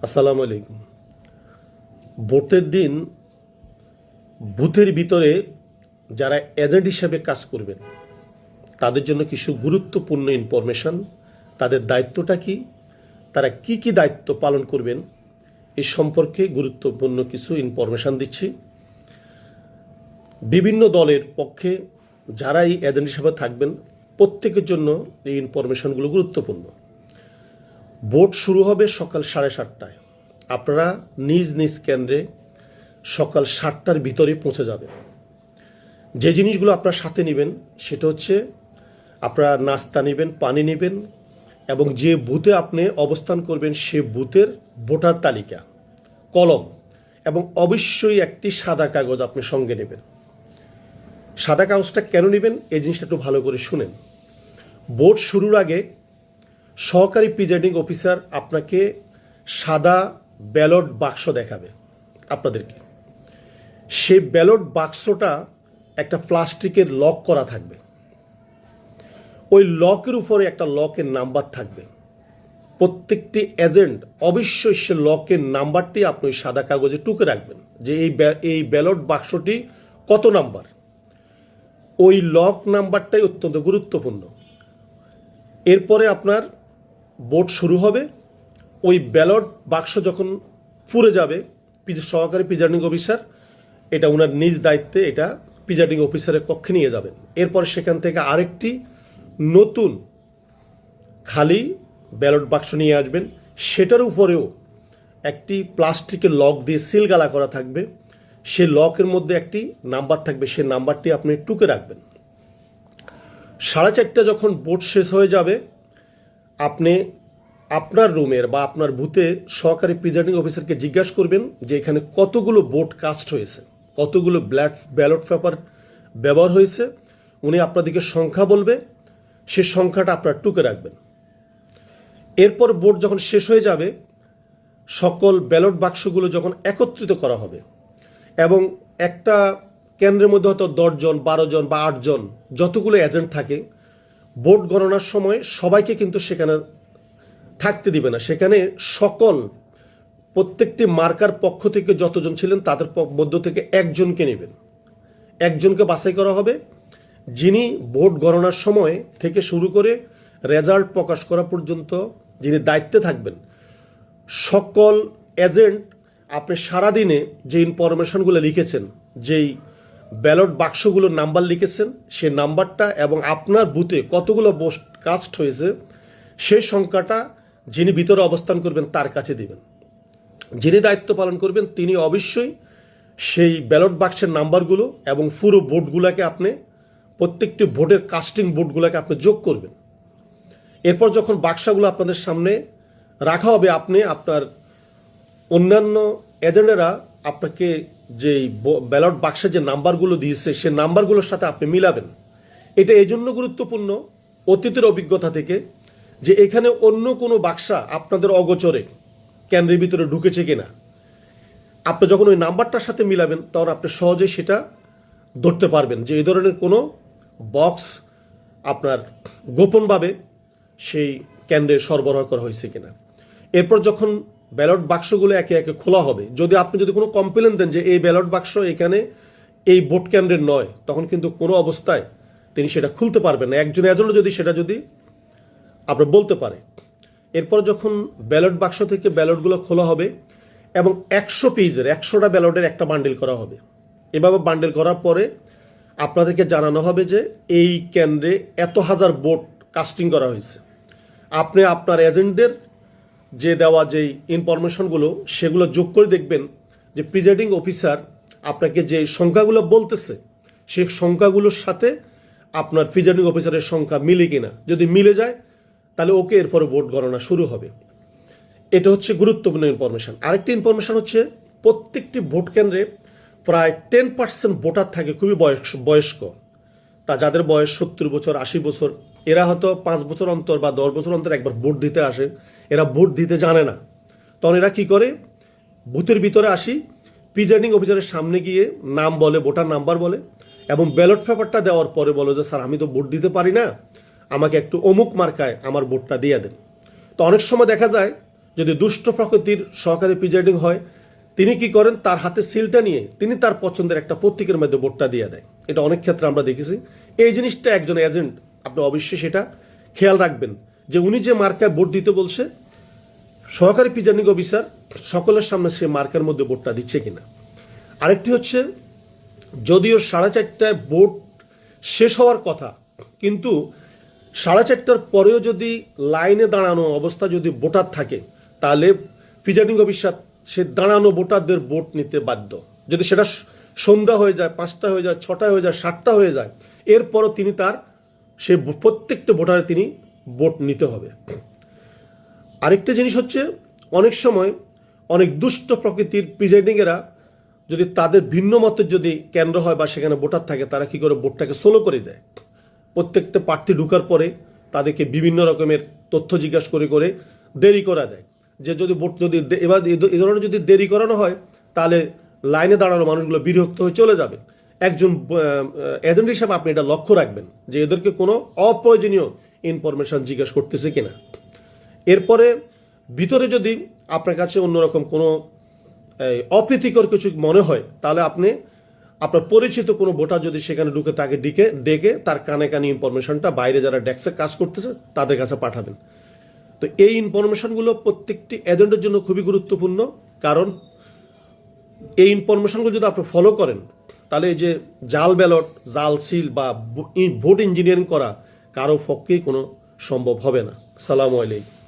আসসালামু আলাইকুম। ভোটের দিন বুথের ভিতরে যারা এজেন্ট হিসেবে কাজ করবেন তাদের জন্য কিছু গুরুত্বপূর্ণ ইনফরমেশন, তাদের দায়িত্বটা কি, তারা কি কি দায়িত্ব পালন করবেন এই সম্পর্কে গুরুত্বপূর্ণ কিছু ইনফরমেশন দিচ্ছি। বিভিন্ন দলের পক্ষে যারা এই এজেন্ট হিসেবে থাকবেন প্রত্যেকের জন্য এই ইনফরমেশনগুলো গুরুত্বপূর্ণ। ভোট শুরু হবে সকাল 7:30টায়। আপনারা নিজ নিজ কেন্দ্রে সকাল 7টার ভিতরে পৌঁছে যাবেন। যে জিনিসগুলো আপনার সাথে নেবেন সেটা হচ্ছে আপনারা নাস্তা নেবেন, পানি নেবেন এবং যে বুথে আপনি অবস্থান করবেন সে বুথের ভোটার তালিকা, কলম এবং অবশ্যই একটি সাদা কাগজ আপনি সঙ্গে নেবেন। সাদা কাগজটা কেন নেবেন এই জিনিসটা একটু ভালো করে শুনেন। ভোট শুরুর আগে সহকারী প্রিজাইডিং অফিসার আপনাকে সাদা ব্যালট বাক্স দেখাবে আপনাদেরকে। সেই ব্যালট বাক্সটা একটা প্লাস্টিকের লক করা থাকবে। ওই লকের উপরে একটা লকের নাম্বার থাকবে। প্রত্যেকটি এজেন্ট অবশ্যই সে লকের নাম্বারটি আপনি ওই সাদা কাগজে টুকে রাখবেন যে এই ব্যালট বাক্সটি কত নাম্বার। ওই লক নাম্বারটাই অত্যন্ত গুরুত্বপূর্ণ। এরপরে আপনার ভোট শুরু হবে। ওই ব্যালট বাক্স যখন পুড়ে যাবে, সহকারী প্রিজাইডিং অফিসার এটা ওনার নিজ দায়িত্বে এটা প্রিজাইডিং অফিসারের কক্ষে নিয়ে যাবেন। এরপর সেখান থেকে আরেকটি নতুন খালি ব্যালট বাক্স নিয়ে আসবেন। সেটার উপরেও একটি প্লাস্টিকের লক দিয়ে সিলগালা করা থাকবে। সে লকের মধ্যে একটি নাম্বার থাকবে, সে নাম্বারটি আপনি টুকে রাখবেন। 4:30 যখন ভোট শেষ হয়ে যাবে আপনি আপনার রুমের বা আপনার বুথে সহকারী প্রিজাইডিং অফিসারকে জিজ্ঞাসা করবেন যে এখানে কতগুলো ভোট কাস্ট হয়েছে, কতগুলো ব্যালট পেপার ব্যবহার হয়েছে। উনি আপনাদেরকে সংখ্যা বলবে, সে সংখ্যাটা আপনারা টুকে রাখবেন। এরপর ভোট যখন শেষ হয়ে যাবে সকল ব্যালট বাক্সগুলো যখন একত্রিত করা হবে এবং একটা কেন্দ্রের মধ্যে হয়তো 10 জন 12 জন বা 8 জন যতগুলো এজেন্ট থাকে, ভোট গণনার সময় সবাইকে কিন্তু সেখানে থাকতে দিবে না। সেখানে প্রত্যেকটি মার্কার পক্ষ থেকে যতজন ছিলেন তাদের মধ্য থেকে একজনকে নেবেন, একজনকে বাছাই করা হবে যিনি ভোট গণনার সময় থেকে শুরু করে রেজাল্ট প্রকাশ করা পর্যন্ত যিনি দায়িত্বে থাকবেন। সকল এজেন্ট আপনি সারাদিনে যে ইনফরমেশনগুলো লিখেছেন, যেই ব্যালট বাক্সগুলোর নাম্বার লিখেছেন সে নাম্বারটা এবং আপনার বুথে কতগুলো ভোট কাস্ট হয়েছে সেই সংখ্যাটা যিনি ভিতরে অবস্থান করবেন তার কাছে দিবেন। যিনি দায়িত্ব পালন করবেন তিনি অবশ্যই সেই ব্যালট বাক্সের নাম্বারগুলো এবং পুরো ভোটগুলোকে আপনি প্রত্যেকটি ভোটের কাস্টিং ভোটগুলোকে আপনি যোগ করবেন। এরপর যখন বাক্সগুলো আপনাদের সামনে রাখা হবে আপনি আপনার অন্যান্য এজেন্টরা আপনাকে যে ব্যালট বাক্সে যে নাম্বারগুলো দিয়েছে সে নাম্বারগুলোর সাথে আপনি মিলাবেন। এটা এই জন্য গুরুত্বপূর্ণ অতীতের অভিজ্ঞতা থেকে যে এখানে অন্য কোনো বাক্সা আপনাদের অগোচরে কেন্দ্রের ভিতরে ঢুকেছে কিনা। আপনি যখন ওই নাম্বারটার সাথে মিলাবেন তখন আপনি সহজেই সেটা ধরতে পারবেন যে এই ধরনের কোনো বক্স আপনার গোপনভাবে সেই কেন্দ্রে সরবরাহ করা হয়েছে কিনা। এরপর যখন ব্যালট বাক্সগুলো একে একে খোলা হবে, আপনি যদি কোনো কমপ্লেন দেন যে এই ব্যালট বাক্স এখানে এই ভোট কেন্দ্রের নয়, তখন কিন্তু কোনো অবস্থায় তিনি সেটা খুলতে পারবেন না। একজন এজেন্ট যদি আপনার বলতে পারে। এরপর যখন ব্যালট বাক্স থেকে ব্যালটগুলো খোলা হবে এবং 100 পেজের 100টা ব্যালটের একটা বান্ডিল করা হবে। এভাবে বান্ডিল করার পরে আপনাদেরকে জানানো হবে যে এই কেন্দ্রে এত হাজার ভোট কাস্টিং করা হয়েছে। আপনি আপনার এজেন্টদের যে দেওয়া যেই ইনফরমেশনগুলো সেগুলো যোগ করে দেখবেন যে প্রিজাইডিং অফিসার আপনাকে যে সংখ্যাগুলো বলতেছে সেই সংখ্যাগুলোর সাথে আপনার প্রিজাইডিং অফিসারের সংখ্যা মিলে কিনা। যদি মিলে যায় তাহলে ওকে এরপরে ভোট গণনা শুরু হবে। এটা হচ্ছে গুরুত্বপূর্ণ ইনফরমেশন। আরেকটি ইনফরমেশন হচ্ছে প্রত্যেকটি ভোট কেন্দ্রে প্রায় 10% ভোটার থাকে খুবই বয়স্ক, তা যাদের বয়স 70 বছর 80 বছর। এরা হয়তো 5 বছর অন্তর বা 10 বছর অন্তর একবার ভোট দিতে আসে। এরা ভোট দিতে জানে না। তখন এরা কি করে, বুথের ভিতরে আসি প্রিজাইডিং অফিসারের সামনে গিয়ে নাম বলে, ভোটার নাম্বার বলে এবং ব্যালট পেপারটা দেওয়ার পরে বলে যে স্যার আমি তো ভোট দিতে পারি না, আমাকে একটু অমুক মার্কায় আমার ভোটটা দিয়ে দেন। তো অনেক সময় দেখা যায় যদি দুষ্ট প্রকৃতির সহকারী প্রিজাইডিং হয়, তিনি কি করেন, তার হাতে সিলটা নিয়ে তিনি তার পছন্দের একটা প্রতীকের মধ্যে ভোটটা দিয়ে দেয়। এটা অনেক ক্ষেত্রে আমরা দেখেছি। এই জিনিসটা একজন এজেন্ট আপনি অবশ্যই সেটা খেয়াল রাখবেন যে উনি যে মার্কায় ভোট দিতে বলছে, সহকারী প্রিজাইডিং অফিসার সকলের সামনে সে মার্কার মধ্যে ভোটটা দিচ্ছে কিনা। আরেকটি হচ্ছে, যদিও 4:30টায় ভোট শেষ হওয়ার কথা, কিন্তু 4:30টার পরেও যদি লাইনে দাঁড়ানো অবস্থা যদি ভোটার থাকে, তাহলে প্রিজাইডিং অফিসার সে দাঁড়ানো ভোটারদের ভোট নিতে বাধ্য। যদি সেটা সন্ধ্যা হয়ে যায়, 5টা হয়ে যায়, 6টা হয়ে যায়, 7টা হয়ে যায়, এরপরও তিনি তার সে প্রত্যেকটা ভোটারে তিনি ভোট নিতে হবে। আরেকটা জিনিস হচ্ছে, অনেক সময় অনেক দুষ্ট প্রকৃতির প্রিজাইডিংয়েরা যদি তাদের ভিন্ন মতের যদি কেন্দ্র হয় বা সেখানে ভোটার থাকে, তারা কি করে ভোটটাকে স্লো করে দেয়। প্রত্যেকটা প্রার্থী ঢুকার পরে তাদেরকে বিভিন্ন রকমের তথ্য জিজ্ঞাসা করে করে দেরি করা দেয়। যে যদি ভোট যদি এবার এ ধরনের যদি দেরি করানো হয়, তাহলে লাইনে দাঁড়ানো মানুষগুলো বিরক্ত হয়ে চলে যাবে। একজন এজেন্ট হিসাবে আপনি এটা লক্ষ্য রাখবেন যে এদেরকে কোনো অপ্রয়োজনীয় ইনফরমেশন জিজ্ঞাসা করতেছে কিনা। এরপরে ভিতরে যদি আপনার কাছে অন্যরকম কোনো অপ্রীতিকর কিছু মনে হয়, তাহলে আপনি আপনার পরিচিত কোনো ভোটার যদি সেখানে ঢুকে তাকে ডেকে তার কানে কানে ইনফরমেশনটা বাইরে যারা ডেস্কে কাজ করতেছে তাদের কাছে পাঠাবেন। তো এই ইনফরমেশনগুলো প্রত্যেকটি এজেন্টের জন্য খুবই গুরুত্বপূর্ণ, কারণ এই ইনফরমেশনগুলো যদি আপনি ফলো করেন, তাহলে এই যে জাল ব্যালট, জাল সিল বা ভোট ইঞ্জিনিয়ারিং করা কারো পক্ষেই কোনো সম্ভব হবে না। সালামু আলাইকুম।